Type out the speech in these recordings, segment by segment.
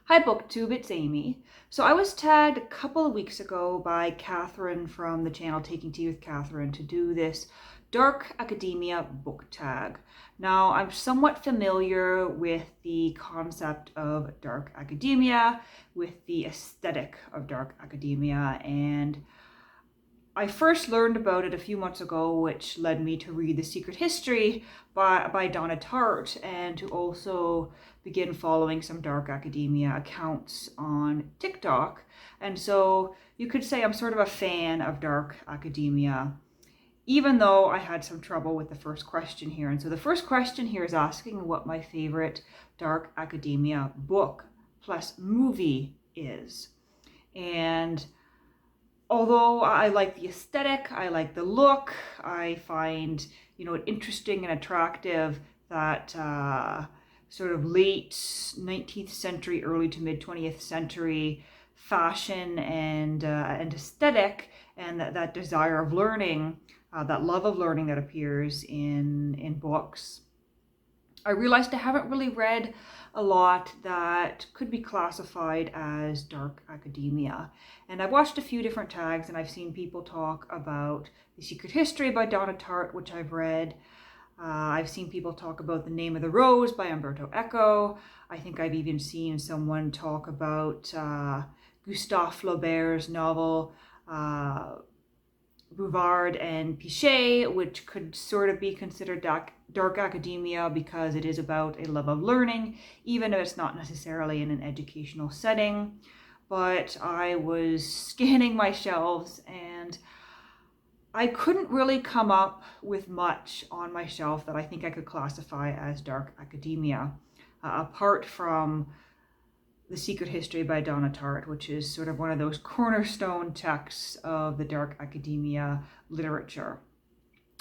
Hi BookTube, it's Amy. So I was tagged a couple of weeks ago by Catherine from the channel Taking Tea with Catherine to do this dark academia book tag. Now I'm somewhat familiar with the concept of dark academia, with the aesthetic of dark academia, and I first learned about it a few months ago, which led me to read The Secret History by Donna Tartt and to also begin following some dark academia accounts on TikTok. And so you could say I'm sort of a fan of dark academia, even though I had some trouble with the first question here. And so the first question here is asking what my favorite dark academia book plus movie is. And although I like the aesthetic, I like the look, I find, it interesting and attractive that sort of late 19th century, early to mid 20th century fashion and aesthetic, and that desire of learning, that love of learning that appears in books. I realized I haven't really read a lot that could be classified as dark academia. And I've watched a few different tags and I've seen people talk about The Secret History by Donna Tartt, which I've read. I've seen people talk about The Name of the Rose by Umberto Eco. I think I've even seen someone talk about Gustave Flaubert's novel, Bouvard and Pichet, which could sort of be considered dark academia because it is about a love of learning, even if it's not necessarily in an educational setting. But I was scanning my shelves and I couldn't really come up with much on my shelf that I think I could classify as dark academia, apart from The Secret History by Donna Tartt, which is sort of one of those cornerstone texts of the dark academia literature.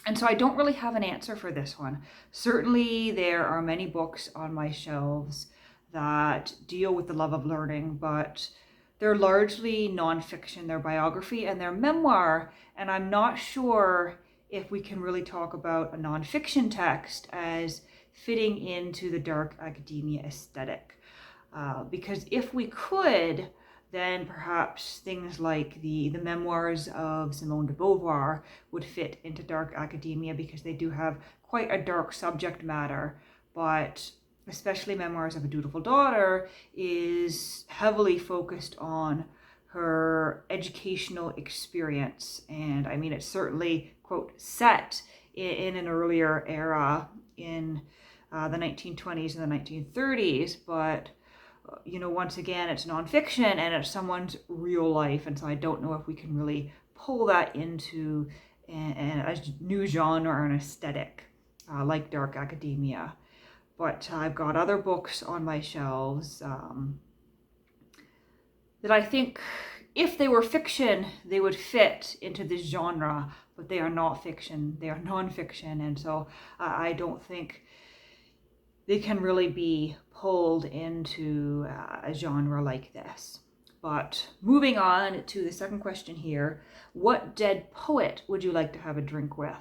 And so I don't really have an answer for this one. Certainly there are many books on my shelves that deal with the love of learning, but they're largely nonfiction. They're biography and they're memoir, and I'm not sure if we can really talk about a nonfiction text as fitting into the dark academia aesthetic. Because if we could, then perhaps things like the memoirs of Simone de Beauvoir would fit into dark academia because they do have quite a dark subject matter, but especially Memoirs of a Dutiful Daughter is heavily focused on her educational experience. And I mean, it's certainly, quote, set in an earlier era in the 1920s and the 1930s, but once again, it's nonfiction and it's someone's real life. And so I don't know if we can really pull that into a new genre or an aesthetic like dark academia. But I've got other books on my shelves that I think if they were fiction, they would fit into this genre, but they are not fiction, they are nonfiction. And so I don't think they can really be pulled into a genre like this. But moving on to the second question here, what dead poet would you like to have a drink with?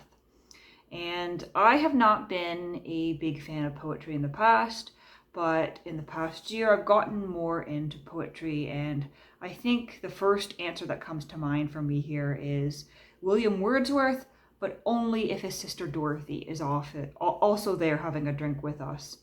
And I have not been a big fan of poetry in the past, but in the past year I've gotten more into poetry, and I think the first answer that comes to mind for me here is William Wordsworth, but only if his sister Dorothy is also there having a drink with us.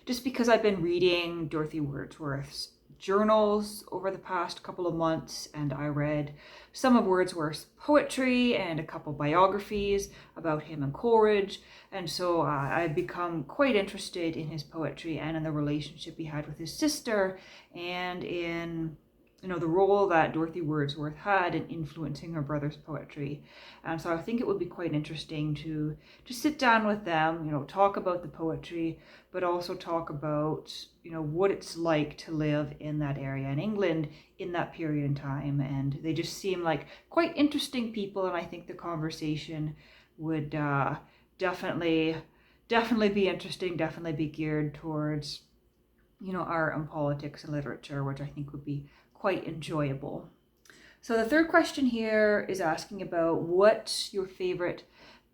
Just because I've been reading Dorothy Wordsworth's journals over the past couple of months, and I read some of Wordsworth's poetry and a couple biographies about him and Coleridge, and so I've become quite interested in his poetry and in the relationship he had with his sister, and in the role that Dorothy Wordsworth had in influencing her brother's poetry. And so I think it would be quite interesting to sit down with them, talk about the poetry, but also talk about, what it's like to live in that area in England in that period in time. And they just seem like quite interesting people. And I think the conversation would definitely be interesting, definitely be geared towards, art and politics and literature, which I think would be quite enjoyable. So the third question here is asking about what your favorite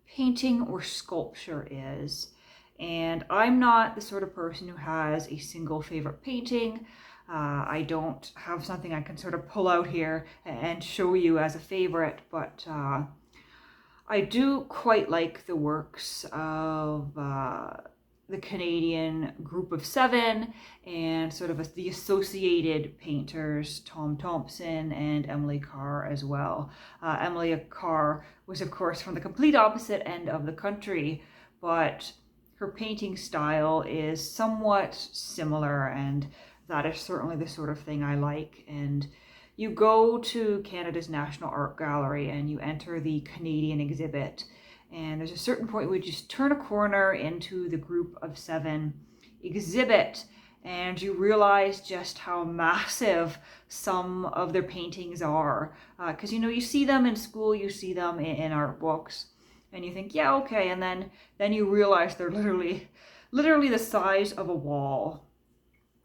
painting or sculpture is. And I'm not the sort of person who has a single favorite painting. I don't have something I can sort of pull out here and show you as a favorite, but I do quite like the works of the Canadian group of seven and sort of the associated painters, Tom Thompson and Emily Carr as well. Emily Carr was, of course, from the complete opposite end of the country, but her painting style is somewhat similar, and that is certainly the sort of thing I like. And you go to Canada's National Art Gallery and you enter the Canadian exhibit, and there's a certain point where you just turn a corner into the group of seven exhibit and you realize just how massive some of their paintings are. Because you see them in school, you see them in art books, and you think, yeah, okay, and then you realize they're literally the size of a wall.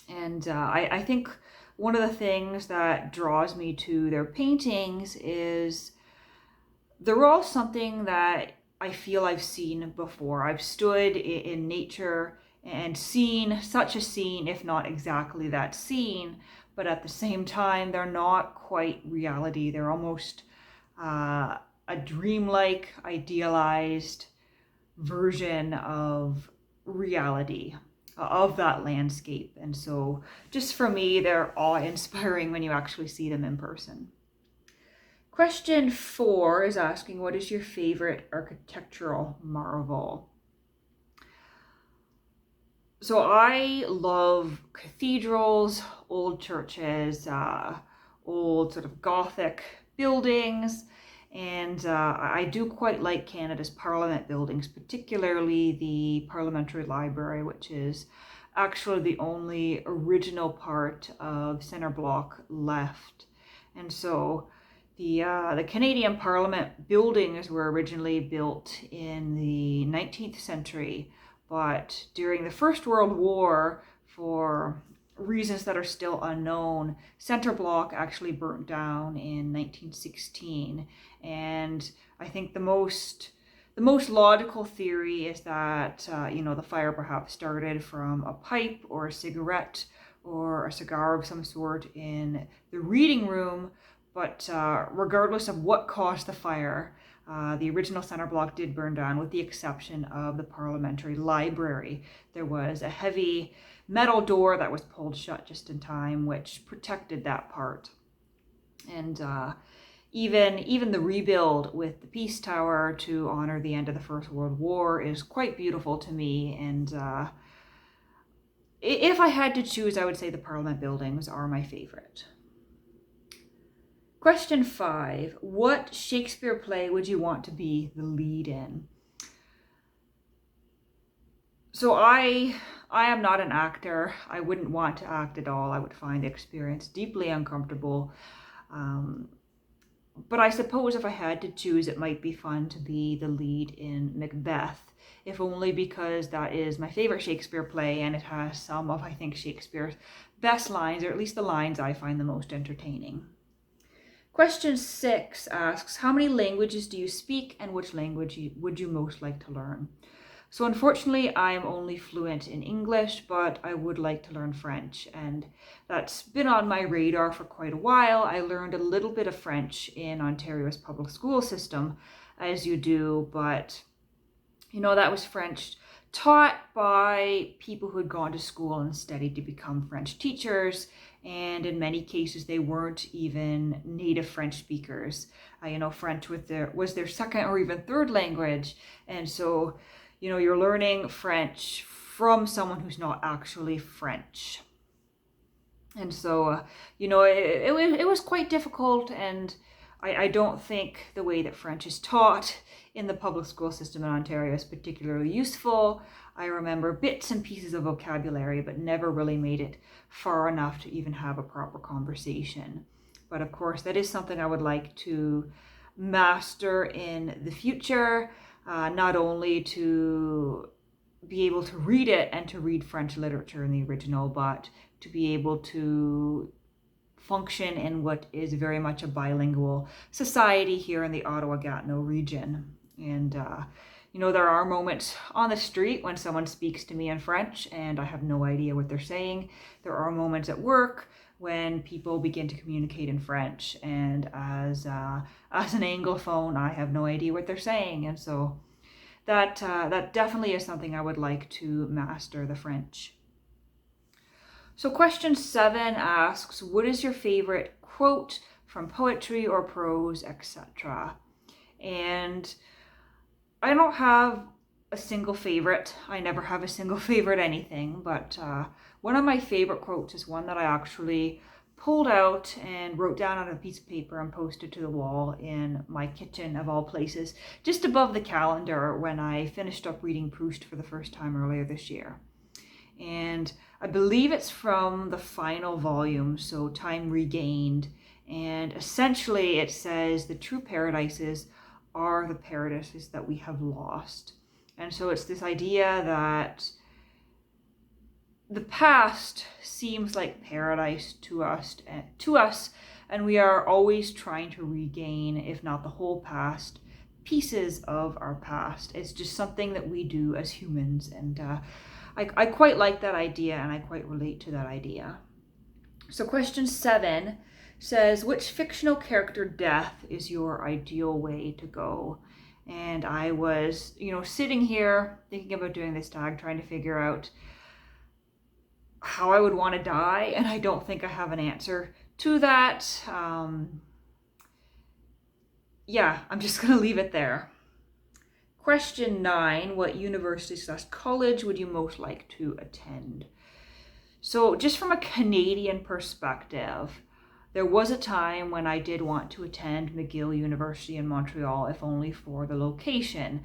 And I think one of the things that draws me to their paintings is they're all something that I feel I've seen before. I've stood in nature and seen such a scene, if not exactly that scene, but at the same time, they're not quite reality. They're almost a dreamlike, idealized version of reality, of that landscape. And so just for me, they're awe-inspiring when you actually see them in person. Question 4 is asking, what is your favorite architectural marvel? So I love cathedrals, old churches, old sort of Gothic buildings, and I do quite like Canada's Parliament buildings, particularly the Parliamentary Library, which is actually the only original part of Centre Block left. And so the Canadian Parliament buildings were originally built in the 19th century, but during the First World War, for reasons that are still unknown, Centre Block actually burnt down in 1916. And I think the most logical theory is that the fire perhaps started from a pipe or a cigarette or a cigar of some sort in the reading room. But regardless of what caused the fire, the original Centre Block did burn down, with the exception of the Parliamentary Library. There was a heavy metal door that was pulled shut just in time, which protected that part. And even the rebuild with the Peace Tower to honor the end of the First World War is quite beautiful to me. And if I had to choose, I would say the Parliament buildings are my favorite. Question 5, what Shakespeare play would you want to be the lead in? So I am not an actor. I wouldn't want to act at all. I would find the experience deeply uncomfortable. But I suppose if I had to choose, it might be fun to be the lead in Macbeth, if only because that is my favorite Shakespeare play and it has some of, I think, Shakespeare's best lines, or at least the lines I find the most entertaining. Question 6 asks, how many languages do you speak and which language would you most like to learn? So unfortunately, I am only fluent in English, but I would like to learn French, and that's been on my radar for quite a while. I learned a little bit of French in Ontario's public school system, as you do, but that was French taught by people who had gone to school and studied to become French teachers, and in many cases they weren't even native French speakers. French was their second or even third language, and so you're learning French from someone who's not actually French. And so it was quite difficult, and I don't think the way that French is taught in the public school system in Ontario is particularly useful. I remember bits and pieces of vocabulary, but never really made it far enough to even have a proper conversation. But of course, that is something I would like to master in the future, not only to be able to read it and to read French literature in the original, but to be able to function in what is very much a bilingual society here in the Ottawa-Gatineau region. And There are moments on the street when someone speaks to me in French and I have no idea what they're saying. There are moments at work when people begin to communicate in French, and as an Anglophone, I have no idea what they're saying, and so that definitely is something I would like to master, the French. So question 7 asks, what is your favorite quote from poetry or prose, etc.? And I don't have a single favorite. I never have a single favorite anything, but one of my favorite quotes is one that I actually pulled out and wrote down on a piece of paper and posted to the wall in my kitchen, of all places, just above the calendar when I finished up reading Proust for the first time earlier this year. And I believe it's from the final volume, so Time Regained. And essentially it says the true paradises are the paradises that we have lost. And so it's this idea that the past seems like paradise to us, and we are always trying to regain, if not the whole past, pieces of our past. It's just something that we do as humans, and I quite like that idea, and I quite relate to that idea. So question 7 says, which fictional character death is your ideal way to go? And I was, sitting here thinking about doing this tag, trying to figure out how I would want to die, and I don't think I have an answer to that. I'm just going to leave it there. Question 9, what university/college would you most like to attend? So just from a Canadian perspective, there was a time when I did want to attend McGill University in Montreal, if only for the location,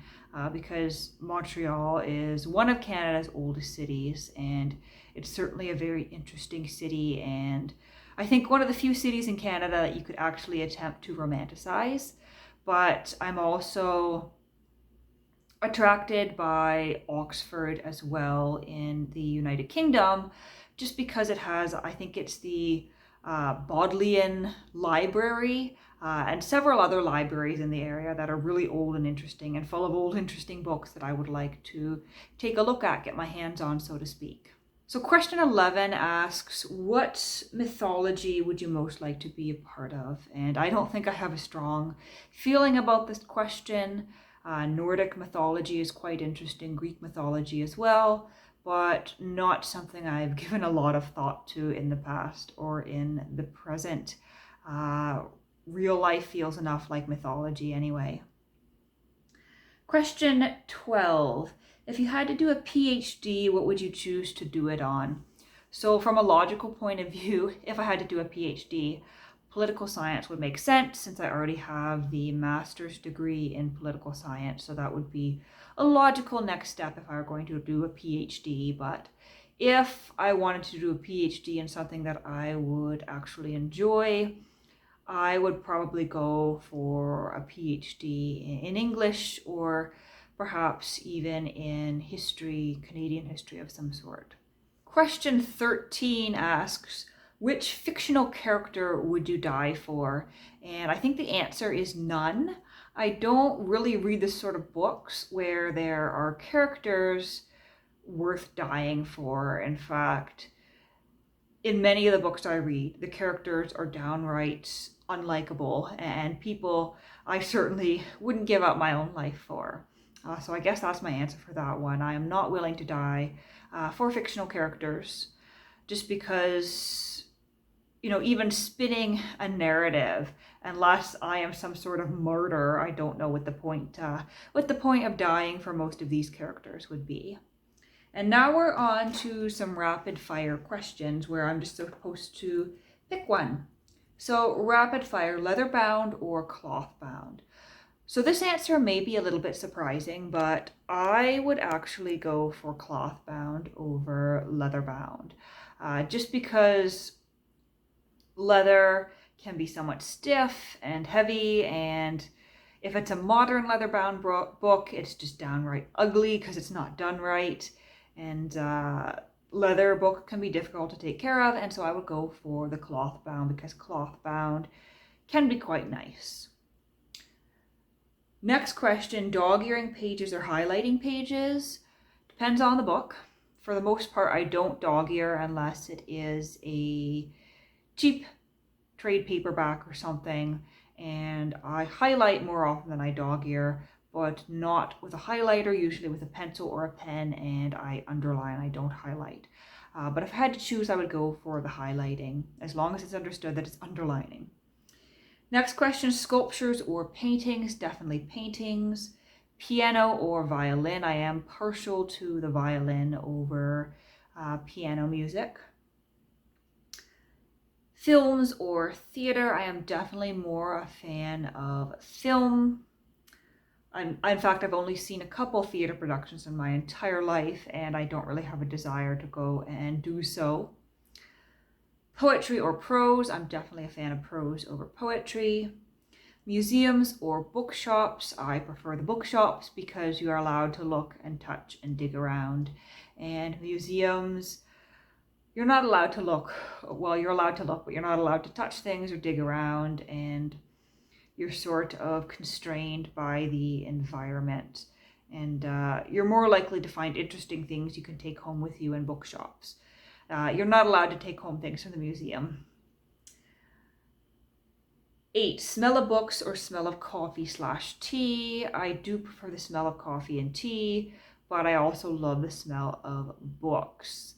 because Montreal is one of Canada's oldest cities, and it's certainly a very interesting city, and I think one of the few cities in Canada that you could actually attempt to romanticize. But I'm also attracted by Oxford as well in the United Kingdom, just because it has, I think it's the Bodleian Library and several other libraries in the area that are really old and interesting and full of old interesting books that I would like to take a look at, get my hands on, so to speak. So question 11 asks, what mythology would you most like to be a part of? And I don't think I have a strong feeling about this question. Nordic mythology is quite interesting, Greek mythology as well, but not something I've given a lot of thought to in the past or in the present. Real life feels enough like mythology anyway. Question 12. If you had to do a PhD, what would you choose to do it on? So from a logical point of view, if I had to do a PhD, political science would make sense since I already have the master's degree in political science. So that would be a logical next step if I were going to do a PhD. But if I wanted to do a PhD in something that I would actually enjoy, I would probably go for a PhD in English, or perhaps even in history, Canadian history of some sort. Question 13 asks, which fictional character would you die for? And I think the answer is none. I don't really read this sort of books where there are characters worth dying for. In fact, in many of the books I read, the characters are downright unlikable and people I certainly wouldn't give up my own life for. So I guess that's my answer for that one. I am not willing to die for fictional characters, just because, even spinning a narrative, unless I am some sort of martyr, I don't know what the point of dying for most of these characters would be. And now we're on to some rapid fire questions where I'm just supposed to pick one. So rapid fire, leather bound or cloth bound? So this answer may be a little bit surprising, but I would actually go for cloth bound over leather bound, just because leather can be somewhat stiff and heavy, and if it's a modern leather bound book, it's just downright ugly because it's not done right. And leather book can be difficult to take care of, and so I would go for the cloth bound because cloth bound can be quite nice. Next question, dog-earing pages or highlighting pages? Depends on the book. For the most part, I don't dog-ear unless it is a cheap trade paperback or something, and I highlight more often than I dog-ear, but not with a highlighter, usually with a pencil or a pen, and I underline, I don't highlight. But if I had to choose, I would go for the highlighting, as long as it's understood that it's underlining. Next question, sculptures or paintings? Definitely paintings. Piano or violin? I am partial to the violin over piano music. Films or theater? I am definitely more a fan of film. In fact, I've only seen a couple theater productions in my entire life, and I don't really have a desire to go and do so. Poetry or prose? I'm definitely a fan of prose over poetry. Museums or bookshops? I prefer the bookshops because you are allowed to look and touch and dig around. And museums, you're not allowed to look. Well, you're allowed to look, but you're not allowed to touch things or dig around, and you're sort of constrained by the environment. And you're more likely to find interesting things you can take home with you in bookshops. You're not allowed to take home things from the museum. 8, smell of books or smell of coffee/tea. I do prefer the smell of coffee and tea, but I also love the smell of books.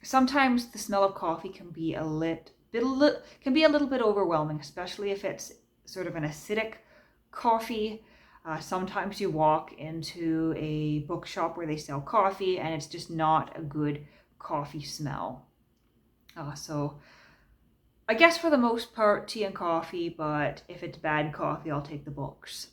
Sometimes the smell of coffee can be a little bit overwhelming, especially if it's sort of an acidic coffee. Sometimes you walk into a bookshop where they sell coffee and it's just not a good coffee smell. So I guess for the most part, tea and coffee, but if it's bad coffee, I'll take the books.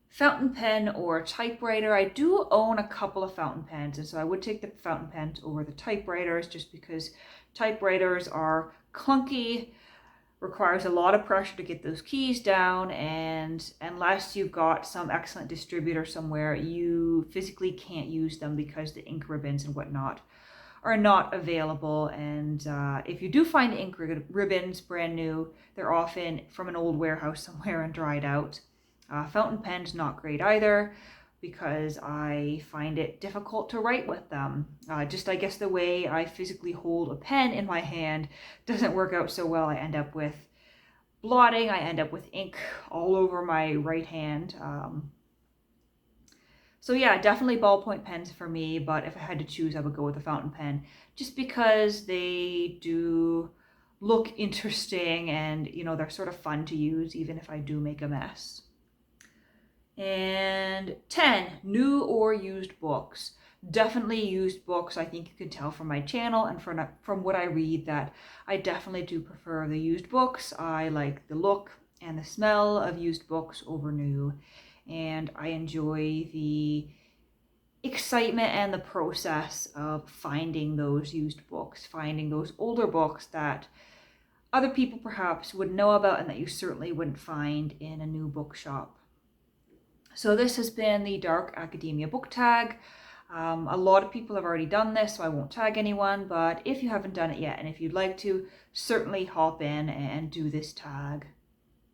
Fountain pen or typewriter? I do own a couple of fountain pens, and so I would take the fountain pens over the typewriters just because typewriters are clunky, requires a lot of pressure to get those keys down, and unless you've got some excellent distributor somewhere, you physically can't use them because the ink ribbons and whatnot are not available. And if you do find ink ribbons brand new, they're often from an old warehouse somewhere and dried out. Fountain pens, not great either, because I find it difficult to write with them. I guess the way I physically hold a pen in my hand doesn't work out so well. I end up with blotting, I end up with ink all over my right hand. So yeah, definitely ballpoint pens for me, but if I had to choose, I would go with a fountain pen just because they do look interesting and, they're sort of fun to use even if I do make a mess. And 10, new or used books. Definitely used books. I think you can tell from my channel and from what I read that I definitely do prefer the used books. I like the look and the smell of used books over new, and I enjoy the excitement and the process of finding those used books, finding those older books that other people perhaps wouldn't know about and that you certainly wouldn't find in a new bookshop. So this has been the Dark Academia book tag. A lot of people have already done this, so I won't tag anyone, but if you haven't done it yet and if you'd like to, certainly hop in and do this tag.